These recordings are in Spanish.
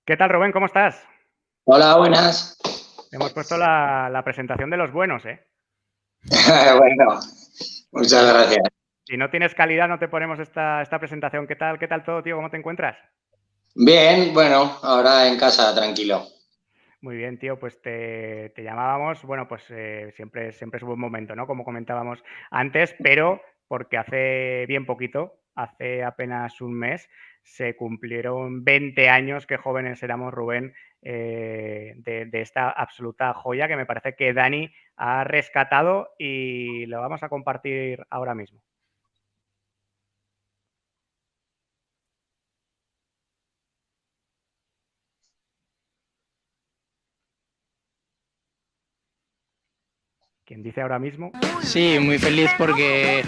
¿Qué tal, Rubén? ¿Cómo estás? Hola, buenas. Hemos puesto la presentación de los buenos, ¿eh? Bueno, Si muchas no, gracias. si no tienes calidad, no te ponemos esta presentación. ¿Qué tal todo, tío? ¿Cómo te encuentras? Bien, bueno, ahora en casa, tranquilo. Muy bien, tío, pues te llamábamos, bueno, pues siempre es un buen momento, ¿no? Como comentábamos antes, pero porque hace bien poquito, hace apenas un mes, se cumplieron 20 años, qué jóvenes éramos, Rubén, de esta absoluta joya que me parece que Dani ha rescatado y lo vamos a compartir ahora mismo. ¿Quién dice ahora mismo? Sí, muy feliz porque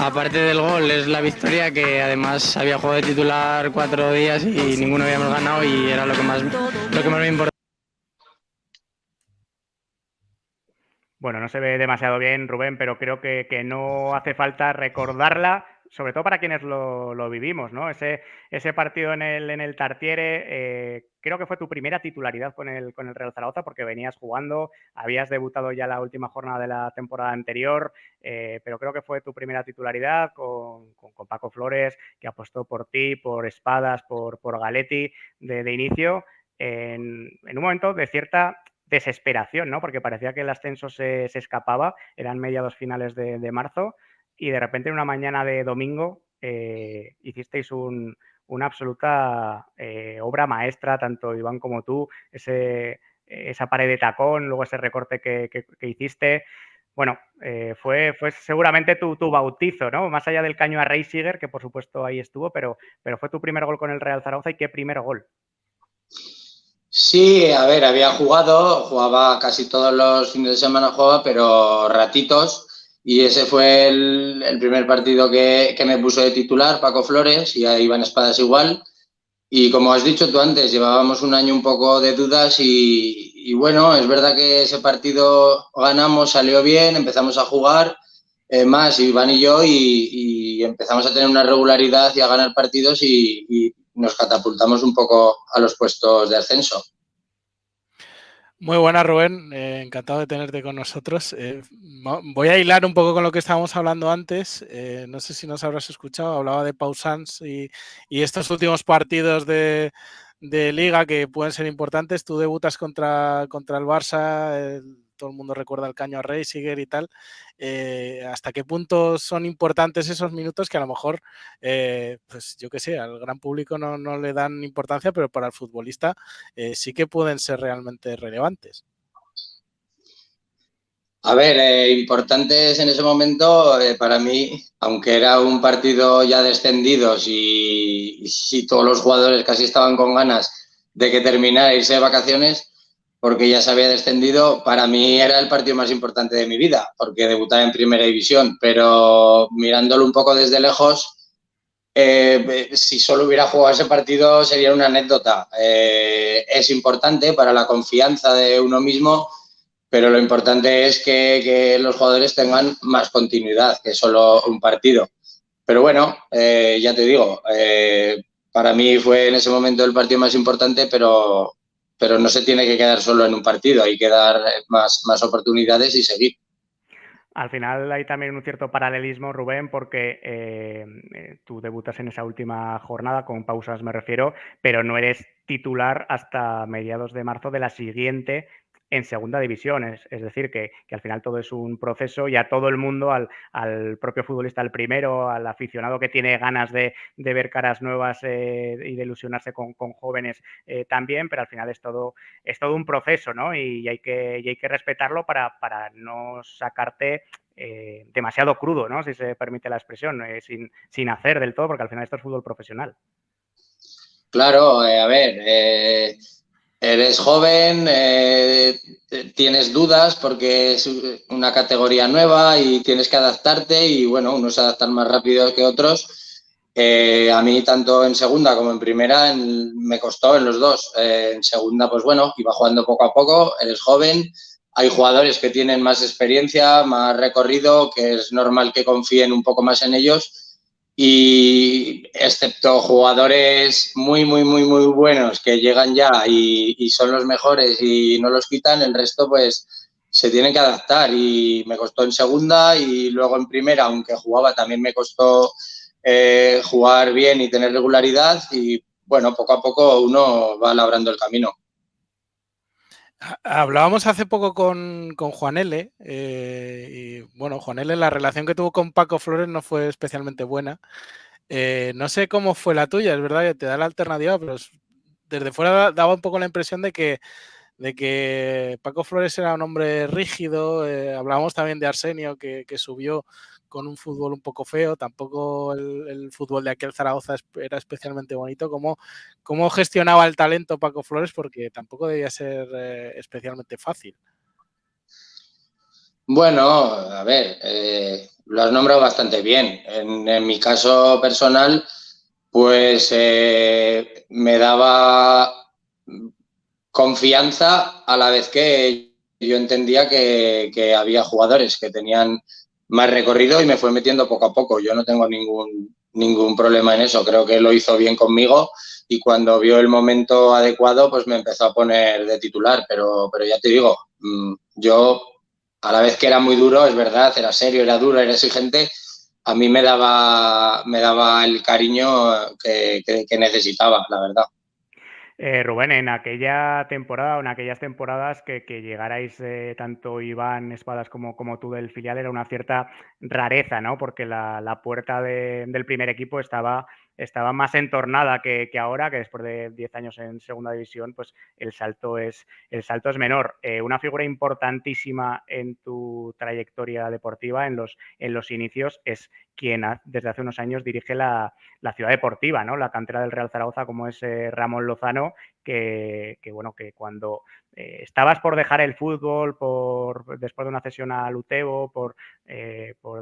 aparte del gol es la victoria, que además había jugado de titular 4 días y ninguno habíamos ganado y era lo que más me importaba. Bueno, no se ve demasiado bien, Rubén, pero creo que no hace falta recordarla, sobre todo para quienes lo vivimos, ¿no? Ese partido en el Tartiere, creo que fue tu primera titularidad con el Real Zaragoza, porque venías jugando, habías debutado ya la última jornada de la temporada anterior, pero creo que fue tu primera titularidad con Paco Flores, que apostó por ti, por Espadas, por Galetti de inicio, en un momento de cierta desesperación, ¿no? Porque parecía que el ascenso se escapaba, eran mediados finales de marzo, y de repente en una mañana de domingo hicisteis una absoluta obra maestra, tanto Iván como tú, esa pared de tacón, luego ese recorte que hiciste. Bueno, fue seguramente tu bautizo, ¿no? Más allá del caño a Reisiger, que por supuesto ahí estuvo, pero fue tu primer gol con el Real Zaragoza, y qué primer gol. Sí, a ver, había jugaba casi todos los fines de semana, pero ratitos. Y ese fue el primer partido que me puso de titular, Paco Flores, y ahí Iván Espadas igual. Y como has dicho tú antes, llevábamos un año un poco de dudas y bueno, es verdad que ese partido ganamos, salió bien, empezamos a jugar más Iván y yo y empezamos a tener una regularidad y a ganar partidos y nos catapultamos un poco a los puestos de ascenso. Muy buenas, Rubén. Encantado de tenerte con nosotros. Voy a hilar un poco con lo que estábamos hablando antes. No sé si nos habrás escuchado. Hablaba de Pau Sanz y estos últimos partidos de Liga que pueden ser importantes. Tú debutas contra el Barça. Todo el mundo recuerda el caño a Reisiger y tal. ¿Hasta qué punto son importantes esos minutos que a lo mejor, pues yo qué sé, al gran público no le dan importancia, pero para el futbolista sí que pueden ser realmente relevantes? A ver, importantes en ese momento para mí, aunque era un partido ya descendidos y todos los jugadores casi estaban con ganas de que terminara e irse de vacaciones, porque ya se había descendido, para mí era el partido más importante de mi vida, porque debutaba en primera división, pero mirándolo un poco desde lejos, si solo hubiera jugado ese partido sería una anécdota. Es importante para la confianza de uno mismo, pero lo importante es que los jugadores tengan más continuidad que solo un partido. Pero bueno, ya te digo, para mí fue en ese momento el partido más importante, pero no se tiene que quedar solo en un partido, hay que dar más oportunidades y seguir. Al final hay también un cierto paralelismo, Rubén, porque tú debutas en esa última jornada, con pausas me refiero, pero no eres titular hasta mediados de marzo de la siguiente en segunda división. Es decir, que al final todo es un proceso, y a todo el mundo, al propio futbolista, al primero, al aficionado que tiene ganas de ver caras nuevas y de ilusionarse con jóvenes también, pero al final es todo un proceso, ¿no? Y hay que respetarlo para no sacarte demasiado crudo, ¿no? Si se permite la expresión, sin hacer del todo, porque al final esto es fútbol profesional. Claro, a ver, eres joven, tienes dudas porque es una categoría nueva y tienes que adaptarte y bueno, unos se adaptan más rápido que otros. A mí tanto en segunda como en primera me costó en los dos. En segunda, pues bueno, iba jugando poco a poco, eres joven, hay jugadores que tienen más experiencia, más recorrido, que es normal que confíen un poco más en ellos. y excepto jugadores muy, muy, muy, muy buenos que llegan ya y son los mejores y no los quitan, el resto pues se tienen que adaptar y me costó en segunda y luego en primera, aunque jugaba, también me costó jugar bien y tener regularidad y bueno, poco a poco uno va labrando el camino. Hablábamos hace poco con Juan L. Y bueno, Juan L., la relación que tuvo con Paco Flores no fue especialmente buena. No sé cómo fue la tuya, es verdad que te da la alternativa, pero desde fuera daba un poco la impresión de que Paco Flores era un hombre rígido. Hablábamos también de Arsenio, que subió con un fútbol un poco feo. Tampoco el fútbol de aquel Zaragoza era especialmente bonito. ¿Cómo gestionaba el talento Paco Flores? Porque tampoco debía ser especialmente fácil. Bueno, a ver, lo has nombrado bastante bien. En mi caso personal, pues me daba confianza a la vez que yo entendía que había jugadores que tenían más recorrido y me fue metiendo poco a poco. Yo no tengo ningún problema en eso. Creo que lo hizo bien conmigo y cuando vio el momento adecuado, pues me empezó a poner de titular. Pero ya te digo, yo a la vez que era muy duro, es verdad, era serio, era duro, era exigente, a mí me daba el cariño que necesitaba, la verdad. Rubén, en aquella temporada o en aquellas temporadas que llegarais tanto Iván Espadas como tú del filial era una cierta rareza, ¿no? Porque la puerta del primer equipo estaba más entornada que ahora, que después de 10 años en segunda división, pues el salto es menor. Una figura importantísima en tu trayectoria deportiva, en los inicios, es quien desde hace unos años dirige la ciudad deportiva, ¿no? La cantera del Real Zaragoza, como es Ramón Lozano, que cuando estabas por dejar el fútbol, después de una cesión al Utebo, por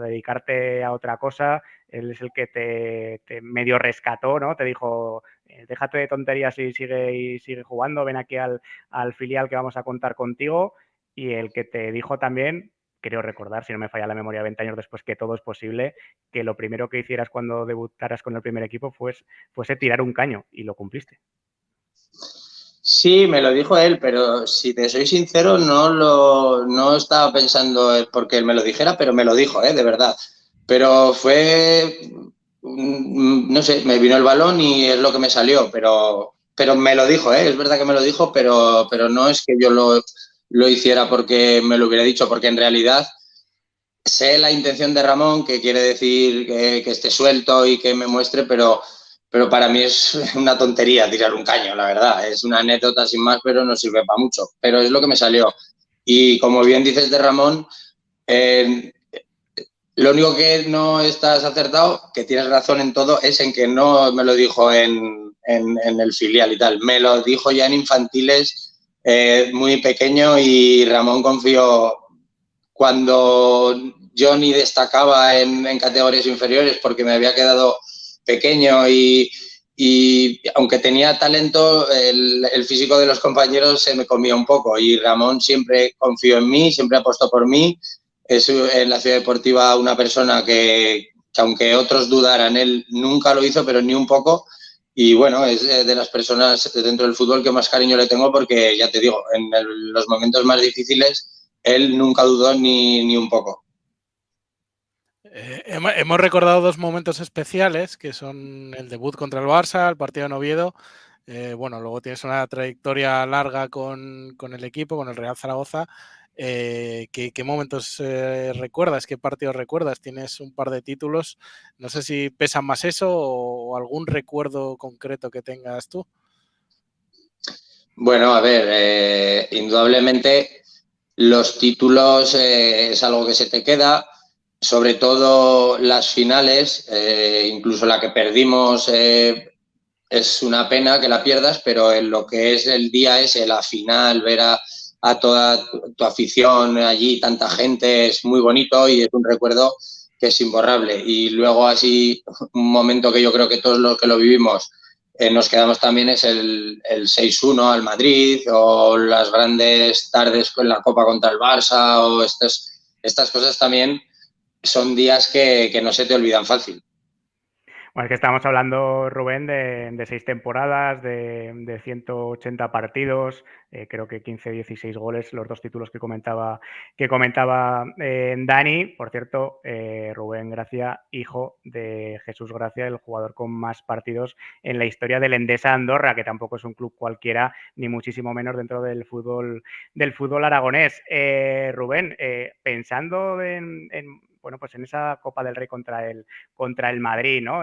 dedicarte a otra cosa, él es el que te medio rescató, ¿no? Te dijo, déjate de tonterías y sigue jugando, ven aquí al filial que vamos a contar contigo, y el que te dijo también, creo recordar, si no me falla la memoria 20 años después, que todo es posible, que lo primero que hicieras cuando debutaras con el primer equipo fuese tirar un caño, y lo cumpliste. Sí, me lo dijo él, pero si te soy sincero, no estaba pensando porque él me lo dijera, pero me lo dijo, de verdad. Pero fue, no sé, me vino el balón y es lo que me salió, pero me lo dijo, es verdad que me lo dijo, pero no es que yo lo hiciera porque me lo hubiera dicho, porque en realidad sé la intención de Ramón, que quiere decir que esté suelto y que me muestre, pero para mí es una tontería tirar un caño, la verdad. Es una anécdota sin más, pero no sirve para mucho. Pero es lo que me salió. Y como bien dices de Ramón, lo único que no estás acertado, que tienes razón en todo, es en que no me lo dijo en el filial y tal. Me lo dijo ya en infantiles, muy pequeño, y Ramón confió cuando yo ni destacaba en categorías inferiores porque me había quedado pequeño y aunque tenía talento, el físico de los compañeros se me comía un poco y Ramón siempre confió en mí, siempre apostó por mí. Es en la ciudad deportiva una persona que aunque otros dudaran, él nunca lo hizo, pero ni un poco. Y bueno, es de las personas dentro del fútbol que más cariño le tengo porque, ya te digo, en los momentos más difíciles él nunca dudó ni un poco. Hemos recordado dos momentos especiales, que son el debut contra el Barça, el partido en Oviedo. Bueno, luego tienes una trayectoria larga con el equipo, con el Real Zaragoza. ¿Qué momentos recuerdas? ¿Qué partidos recuerdas? Tienes un par de títulos. No sé si pesan más eso o algún recuerdo concreto que tengas tú. Bueno, a ver, indudablemente los títulos es algo que se te queda, sobre todo las finales, incluso la que perdimos, es una pena que la pierdas, pero en lo que es el día ese, la final, ver a toda tu afición allí, tanta gente, es muy bonito y es un recuerdo que es imborrable. Y luego así, un momento que yo creo que todos los que lo vivimos nos quedamos también es el 6-1 al Madrid o las grandes tardes con la Copa contra el Barça o estas cosas también son días que no se te olvidan fácil. Bueno, es que estamos hablando, Rubén, de 6 temporadas, de 180 partidos, creo que 15, 16 goles, los 2 títulos que comentaba Dani. Por cierto, Rubén Gracia, hijo de Jesús Gracia, el jugador con más partidos en la historia del Endesa Andorra, que tampoco es un club cualquiera, ni muchísimo menos dentro del fútbol aragonés. Rubén, pensando bueno, pues en esa Copa del Rey contra el Madrid, ¿no?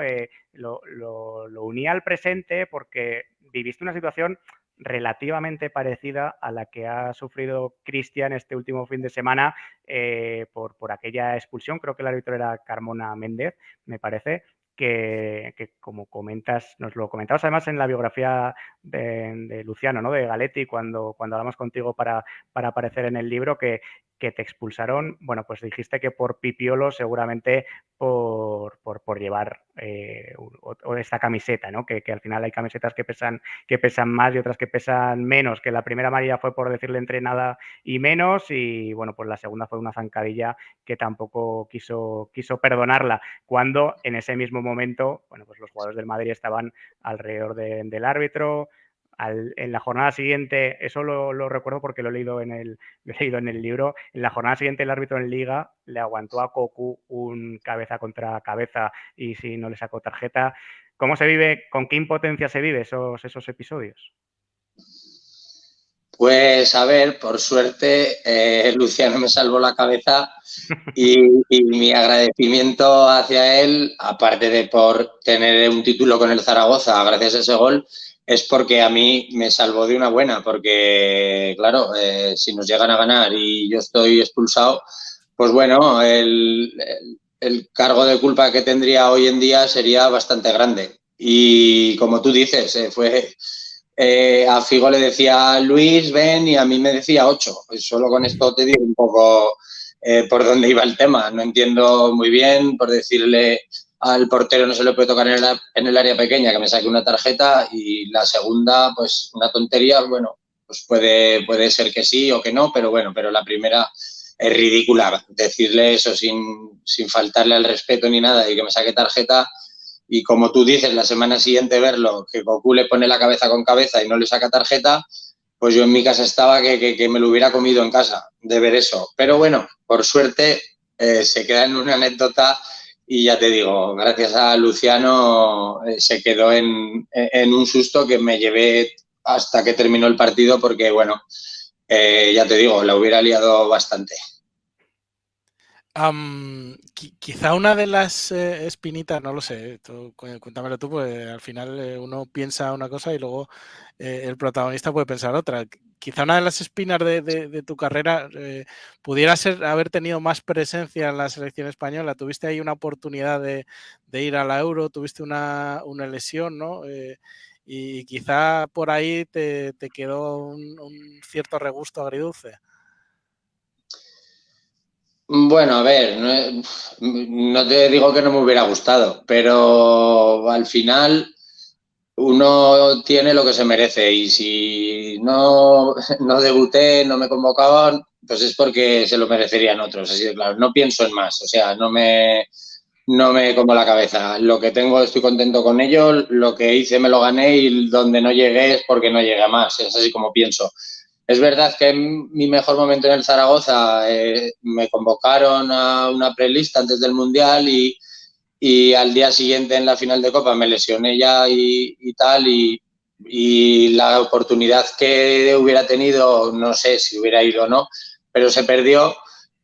Lo unía al presente porque viviste una situación relativamente parecida a la que ha sufrido Cristian este último fin de semana por aquella expulsión. Creo que el árbitro era Carmona Méndez, me parece. Que como comentas, nos lo comentabas además en la biografía de Luciano, ¿no? De Galetti, cuando hablamos contigo para aparecer en el libro, que te expulsaron, bueno, pues dijiste que por pipiolo, seguramente por llevar o esta camiseta, ¿no? Que al final hay camisetas que pesan más y otras que pesan menos, que la primera amarilla fue por decirle entre nada y menos, y bueno, pues la segunda fue una zancadilla que tampoco quiso perdonarla, cuando en ese mismo momento, bueno, pues los jugadores del Madrid estaban alrededor del árbitro. En la jornada siguiente, eso lo recuerdo porque lo he leído en el libro, en la jornada siguiente el árbitro en Liga le aguantó a Cocu un cabeza contra cabeza y si no le sacó tarjeta. ¿Cómo se vive, con qué impotencia se vive esos episodios? Pues a ver, por suerte, Luciano me salvó la cabeza y mi agradecimiento hacia él, aparte de por tener un título con el Zaragoza gracias a ese gol, es porque a mí me salvó de una buena, porque claro, si nos llegan a ganar y yo estoy expulsado, pues bueno, el cargo de culpa que tendría hoy en día sería bastante grande. Y como tú dices, a Figo le decía Luis, ven, y a mí me decía 8. Solo con esto te digo un poco por dónde iba el tema. No entiendo muy bien, por decirle al portero no se le puede tocar en el área pequeña, que me saque una tarjeta, y la segunda, pues una tontería, bueno, pues puede ser que sí o que no, pero bueno, pero la primera es ridícula. Decirle eso sin faltarle al respeto ni nada y que me saque tarjeta. Y como tú dices, la semana siguiente verlo, que Goku le pone la cabeza con cabeza y no le saca tarjeta, pues yo en mi casa estaba que me lo hubiera comido en casa de ver eso. Pero bueno, por suerte se queda en una anécdota y ya te digo, gracias a Luciano se quedó en un susto que me llevé hasta que terminó el partido porque, bueno, ya te digo, la hubiera liado bastante. Quizá una de las espinitas, no lo sé, cuéntamelo tú, pues al final uno piensa una cosa y luego el protagonista puede pensar otra. Quizá una de las espinas de tu carrera pudiera ser haber tenido más presencia en la selección española. Tuviste ahí una oportunidad de ir a la Euro, tuviste una lesión, ¿no? Y quizá por ahí te quedó un cierto regusto agridulce. Bueno, a ver, no te digo que no me hubiera gustado, pero al final uno tiene lo que se merece y si no debuté, no me convocaban, pues es porque se lo merecerían otros, así de claro. No pienso en más, o sea, no me como la cabeza. Lo que tengo estoy contento con ello, lo que hice me lo gané y donde no llegué es porque no llegué a más, es así como pienso. Es verdad que en mi mejor momento en el Zaragoza me convocaron a una prelista antes del Mundial y al día siguiente en la final de Copa me lesioné ya y tal y la oportunidad que hubiera tenido, no sé si hubiera ido o no, pero se perdió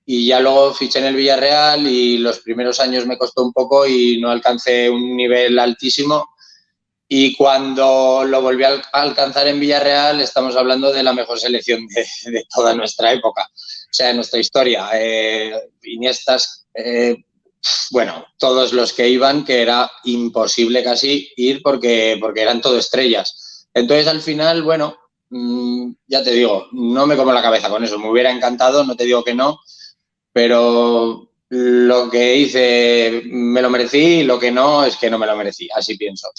y ya luego fiché en el Villarreal y los primeros años me costó un poco y no alcancé un nivel altísimo. Y cuando lo volví a alcanzar en Villarreal, estamos hablando de la mejor selección de toda nuestra época, o sea, de nuestra historia. Iniestas, bueno, todos los que iban, que era imposible casi ir porque eran todo estrellas. Entonces, al final, bueno, ya te digo, no me como la cabeza con eso. Me hubiera encantado, no te digo que no, pero lo que hice me lo merecí y lo que no es que no me lo merecí, así pienso.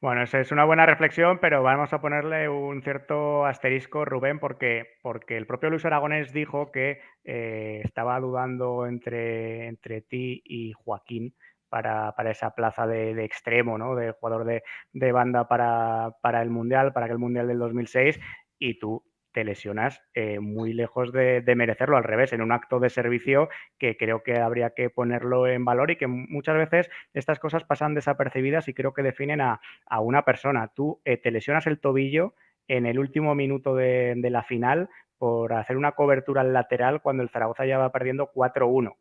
Bueno, esa es una buena reflexión, pero vamos a ponerle un cierto asterisco, Rubén, porque el propio Luis Aragonés dijo que estaba dudando entre ti y Joaquín para esa plaza de extremo, ¿no? De jugador de banda para el Mundial, para aquel Mundial del 2006, y tú te lesionas muy lejos de merecerlo, al revés, en un acto de servicio que creo que habría que ponerlo en valor y que muchas veces estas cosas pasan desapercibidas y creo que definen a una persona. Tú te lesionas el tobillo en el último minuto de la final por hacer una cobertura al lateral cuando el Zaragoza ya va perdiendo 4-1.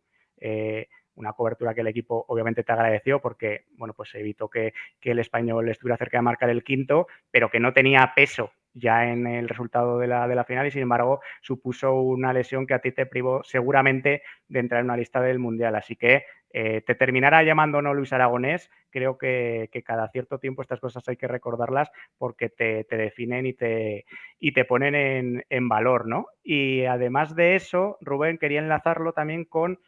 Una cobertura que el equipo obviamente te agradeció porque, bueno, pues evitó que el Español estuviera cerca de marcar el quinto, pero que no tenía peso ya en el resultado de la final y sin embargo supuso una lesión que a ti te privó seguramente de entrar en una lista del Mundial. Así que te terminará llamando no Luis Aragonés. Creo que cada cierto tiempo estas cosas hay que recordarlas porque te definen y te ponen en valor, ¿no? Y además de eso, Rubén, quería enlazarlo también con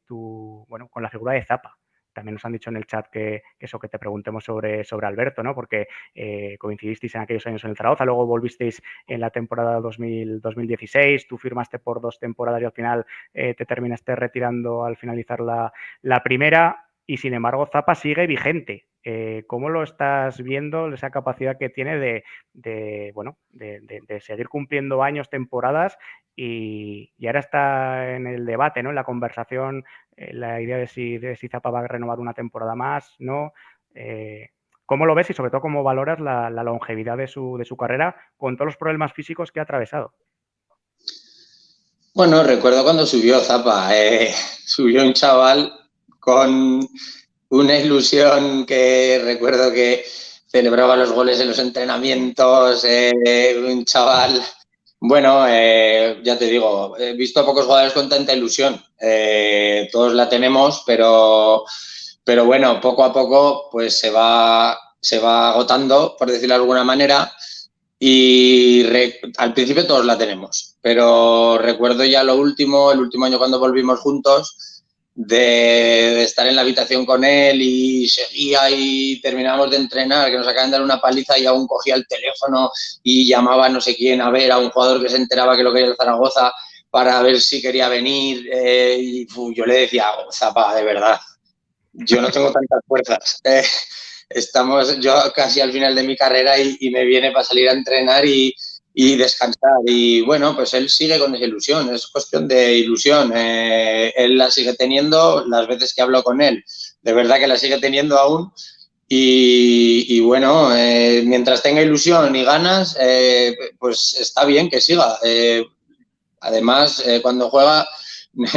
con la figura de Zappa. También nos han dicho en el chat que eso, que te preguntemos sobre Alberto, ¿no? Porque coincidisteis en aquellos años en el Zaragoza, luego volvisteis en la temporada 2016, tú firmaste por 2 temporadas y al final te terminaste retirando al finalizar la primera y sin embargo Zappa sigue vigente. ¿Cómo lo estás viendo, esa capacidad que tiene de seguir cumpliendo años, temporadas y ahora está en el debate, ¿no? En la conversación, la idea de si Zappa va a renovar una temporada más, ¿no? ¿Cómo lo ves y sobre todo cómo valoras la longevidad de su carrera con todos los problemas físicos que ha atravesado? Bueno, recuerdo cuando subió Zappa, subió un chaval con una ilusión que recuerdo que celebraba los goles en los entrenamientos, un chaval, bueno, ya te digo, he visto a pocos jugadores con tanta ilusión, todos la tenemos, pero bueno, poco a poco pues se va agotando, por decirlo de alguna manera, y al principio todos la tenemos, pero recuerdo ya el último año cuando volvimos juntos, de estar en la habitación con él y seguía y terminábamos de entrenar, que nos acaban de dar una paliza y aún cogía el teléfono y llamaba a no sé quién a ver a un jugador que se enteraba que lo quería el Zaragoza para ver si quería venir, y yo le decía, Zappa, de verdad, yo no tengo tantas fuerzas. Estamos yo casi al final de mi carrera y me viene para salir a entrenar y descansar. Y bueno, pues él sigue con esa ilusión, es cuestión de ilusión. Él la sigue teniendo las veces que hablo con él. De verdad que la sigue teniendo aún. Y bueno, mientras tenga ilusión y ganas, pues está bien que siga. Además, cuando juega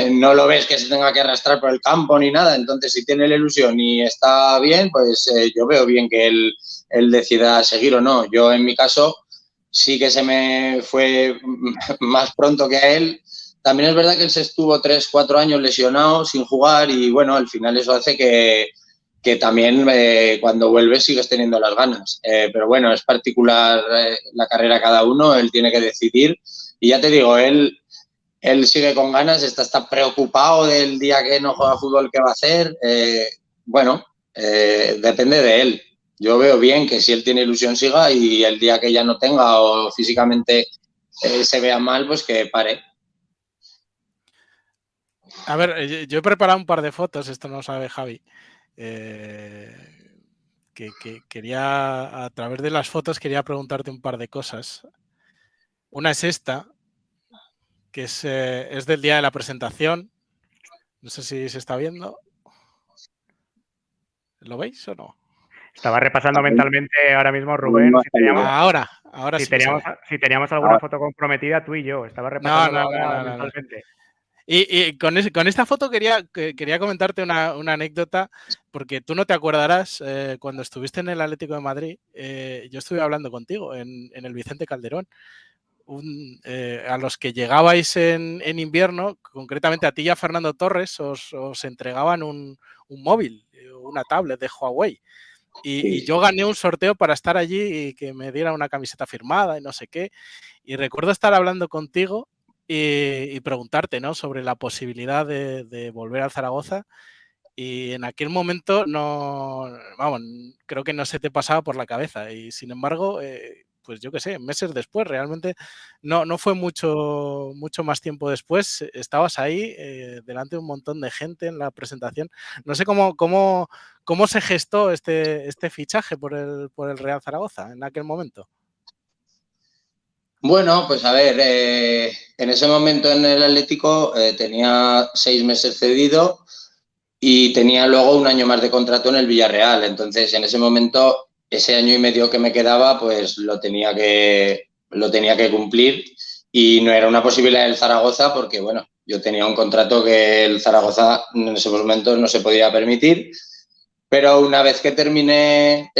no lo ves que se tenga que arrastrar por el campo ni nada, entonces si tiene la ilusión y está bien, pues yo veo bien que él decida seguir o no. Yo en mi caso sí que se me fue más pronto que a él. También es verdad que él se estuvo 3-4 años lesionado sin jugar y bueno, al final eso hace que también cuando vuelves sigues teniendo las ganas. Pero bueno, es particular la carrera de cada uno, él tiene que decidir y ya te digo, él sigue con ganas, está preocupado del día que no juega fútbol, qué va a hacer. Bueno, depende de él. Yo veo bien que si él tiene ilusión siga y el día que ya no tenga o físicamente se vea mal, pues que pare. A ver, yo he preparado un par de fotos, esto no lo sabe Javi. Que quería, a través de las fotos, quería preguntarte un par de cosas. Una es esta, que es del día de la presentación. No sé si se está viendo. ¿Lo veis o no? Estaba repasando mentalmente ahora mismo, Rubén, si teníamos alguna foto comprometida, tú y yo. Estaba repasando mentalmente. Y con esta foto quería comentarte una anécdota, porque tú no te acordarás, cuando estuviste en el Atlético de Madrid, yo estuve hablando contigo en el Vicente Calderón. A los que llegabais en invierno, concretamente a ti y a Fernando Torres, os entregaban un móvil, una tablet de Huawei. Y yo gané un sorteo para estar allí y que me diera una camiseta firmada y no sé qué. Y recuerdo estar hablando contigo y preguntarte, ¿no?, sobre la posibilidad de volver al Zaragoza. Y en aquel momento creo que no se te pasaba por la cabeza. Y sin embargo, pues yo qué sé, meses después. Realmente no fue mucho más tiempo después. Estabas ahí delante de un montón de gente en la presentación. No sé cómo se gestó este fichaje por el Real Zaragoza en aquel momento. Bueno, pues a ver, en ese momento en el Atlético tenía 6 meses cedido y tenía luego un año más de contrato en el Villarreal. Entonces, en ese momento, ese año y medio que me quedaba, pues lo tenía que cumplir y no era una posibilidad del Zaragoza porque, bueno, yo tenía un contrato que el Zaragoza en ese momento no se podía permitir. Pero una vez que terminé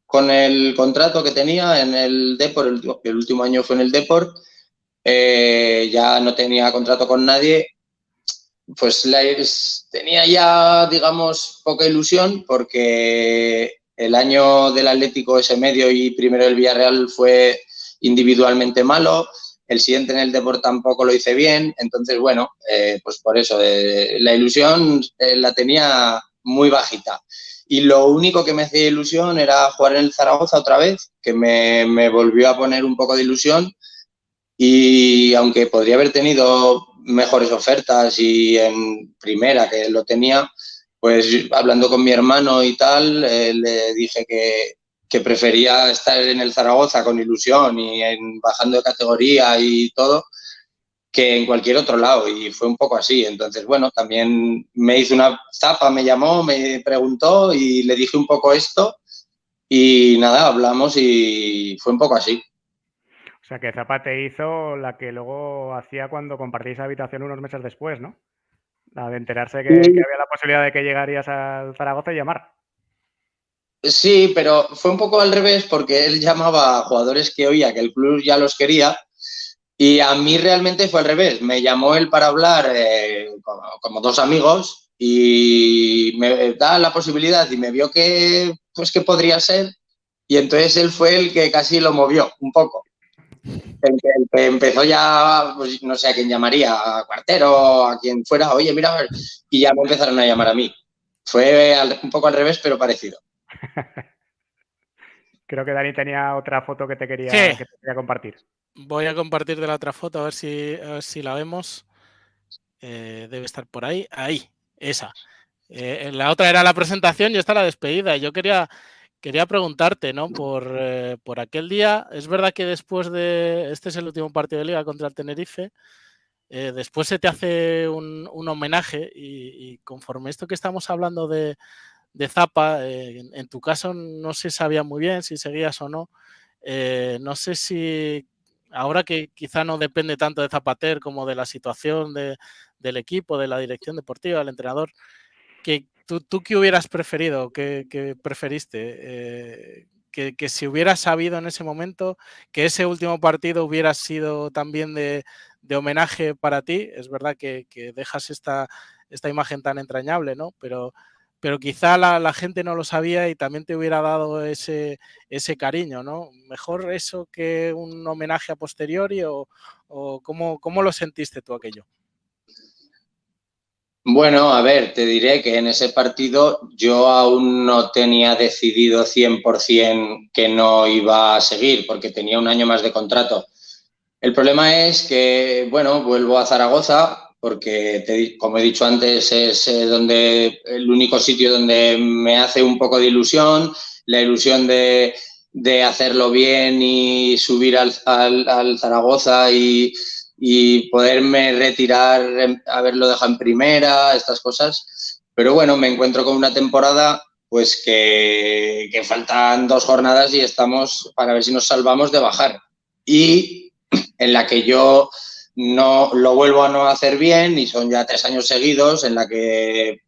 con el contrato que tenía en el Depor, el último año fue en el Depor, ya no tenía contrato con nadie, pues tenía ya, digamos, poca ilusión porque el año del Atlético ese medio y primero del Villarreal fue individualmente malo, el siguiente en el Depor tampoco lo hice bien, entonces, bueno, pues por eso, la ilusión la tenía muy bajita. Y lo único que me hacía ilusión era jugar en el Zaragoza otra vez, que me volvió a poner un poco de ilusión. Y aunque podría haber tenido mejores ofertas y en primera que lo tenía, pues hablando con mi hermano y tal, le dije que prefería estar en el Zaragoza con ilusión y bajando de categoría y todo, que en cualquier otro lado, y fue un poco así. Entonces, bueno, también me hizo una zapa, me llamó, me preguntó y le dije un poco esto y nada, hablamos y fue un poco así. O sea, que Zapa te hizo la que luego hacía cuando compartís habitación unos meses después, ¿no? La de enterarse que había la posibilidad de que llegarías al Zaragoza y llamar. Sí, pero fue un poco al revés porque él llamaba a jugadores que oía que el club ya los quería y a mí realmente fue al revés. Me llamó él para hablar como dos amigos y me da la posibilidad y me vio que, pues, que podría ser y entonces él fue el que casi lo movió un poco. El que empezó ya, pues no sé a quién llamaría, a Cuartero, a quien fuera, oye, mira, a ver, y ya me empezaron a llamar a mí. Fue un poco al revés, pero parecido. Creo que Dani tenía otra foto que te Sí. quería compartir. Voy a compartir de la otra foto a ver si la vemos. Debe estar por ahí. Ahí, esa. La otra era la presentación y esta la despedida. Yo quería preguntarte, ¿no? Por aquel día. Es verdad que después de. Este es el último partido de Liga contra el Tenerife. Después se te hace un homenaje y conforme esto que estamos hablando de Zapa, en tu caso no se sabía muy bien si seguías o no. No sé si ahora que quizá no depende tanto de Zapater como de la situación del equipo, de la dirección deportiva, del entrenador, que ¿tú qué hubieras preferido, qué preferiste? Que si hubieras sabido en ese momento que ese último partido hubiera sido también de homenaje para ti. Es verdad que dejas esta imagen tan entrañable, ¿no? Pero quizá la gente no lo sabía y también te hubiera dado ese cariño, ¿no? ¿Mejor eso que un homenaje a posteriori o cómo lo sentiste tú aquello? Bueno, a ver, te diré que en ese partido yo aún no tenía decidido 100% que no iba a seguir porque tenía un año más de contrato. El problema es que, bueno, vuelvo a Zaragoza porque, como he dicho antes, es el único sitio donde me hace un poco de ilusión, la ilusión de hacerlo bien y subir al Zaragoza y poderme retirar, haberlo dejado en primera, estas cosas. Pero bueno, me encuentro con una temporada pues que faltan 2 jornadas y estamos para ver si nos salvamos de bajar. Y en la que yo no lo vuelvo a no hacer bien y son ya 3 años seguidos en la que,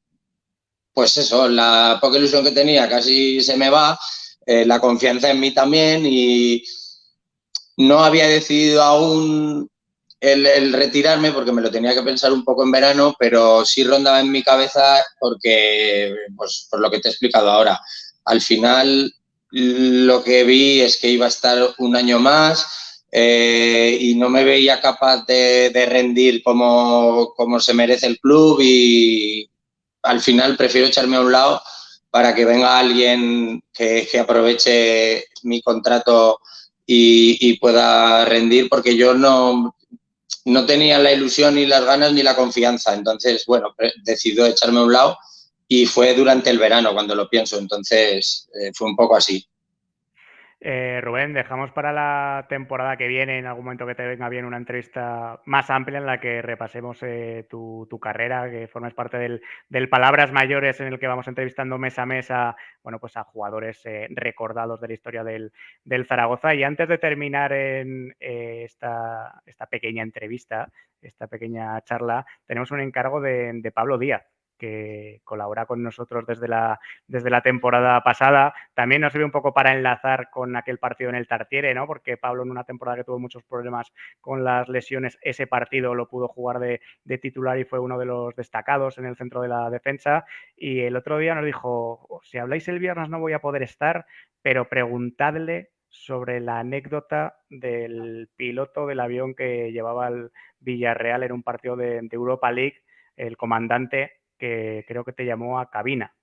pues eso, la poca ilusión que tenía casi se me va, la confianza en mí también y no había decidido aún el retirarme porque me lo tenía que pensar un poco en verano, pero sí rondaba en mi cabeza porque, pues por lo que te he explicado ahora, al final lo que vi es que iba a estar un año más y no me veía capaz de rendir como se merece el club y al final prefiero echarme a un lado, para que venga alguien que aproveche mi contrato, y pueda rendir, porque yo no tenía la ilusión ni las ganas ni la confianza. Entonces, bueno, decidió echarme a un lado y fue durante el verano cuando lo pienso. Entonces, fue un poco así. Rubén, dejamos para la temporada que viene, en algún momento que te venga bien, una entrevista más amplia en la que repasemos tu carrera, que formes parte del Palabras Mayores, en el que vamos entrevistando mes a mes a, bueno, pues a jugadores recordados de la historia del Zaragoza. Y antes de terminar en esta pequeña entrevista, esta pequeña charla, tenemos un encargo de Pablo Díaz, que colabora con nosotros desde la temporada pasada. También nos sirve un poco para enlazar con aquel partido en el Tartiere, ¿no? Porque Pablo, en una temporada que tuvo muchos problemas con las lesiones, ese partido lo pudo jugar de titular y fue uno de los destacados en el centro de la defensa. Y el otro día nos dijo, si habláis el viernes no voy a poder estar, pero preguntadle sobre la anécdota del piloto del avión que llevaba al Villarreal en un partido de Europa League, el comandante, que creo que te llamó a cabina.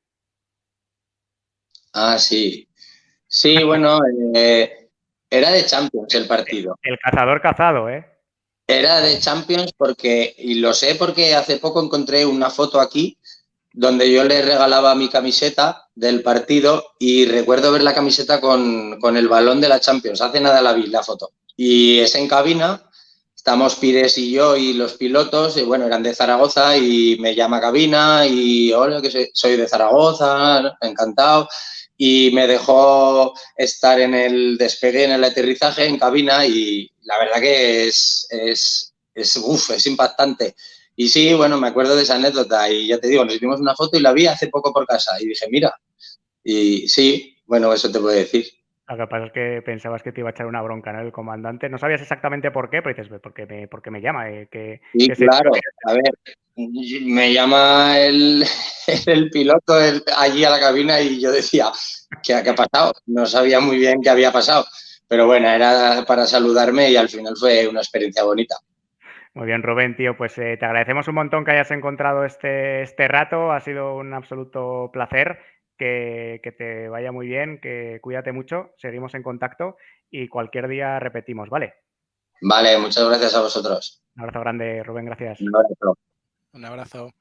Ah, sí. Sí, bueno, era de Champions el partido. El cazador cazado, ¿eh? Era de Champions porque, y lo sé porque hace poco encontré una foto aquí donde yo le regalaba mi camiseta del partido y recuerdo ver la camiseta con el balón de la Champions. Hace nada la vi, la foto. Y es en cabina. Estamos Pires y yo y los pilotos, y bueno, eran de Zaragoza y me llama a cabina y hola, que soy de Zaragoza, encantado. Y me dejó estar en el despegue, en el aterrizaje, en cabina, y la verdad que es impactante. Y sí, bueno, me acuerdo de esa anécdota y ya te digo, nos hicimos una foto y la vi hace poco por casa y dije, mira, y sí, bueno, eso te puedo decir. Lo que pasa es que pensabas que te iba a echar una bronca, ¿no? El comandante. No sabías exactamente por qué, pero dices, ¿por qué me llama? Sí, claro. A ver, me llama el piloto allí a la cabina y yo decía, ¿qué ha pasado? No sabía muy bien qué había pasado. Pero bueno, era para saludarme y al final fue una experiencia bonita. Muy bien, Rubén, tío, pues te agradecemos un montón que hayas encontrado este rato. Ha sido un absoluto placer. Que te vaya muy bien, que cuídate mucho. Seguimos en contacto y cualquier día repetimos, ¿vale? Vale, muchas gracias a vosotros. Un abrazo grande, Rubén, gracias. Un abrazo. Un abrazo.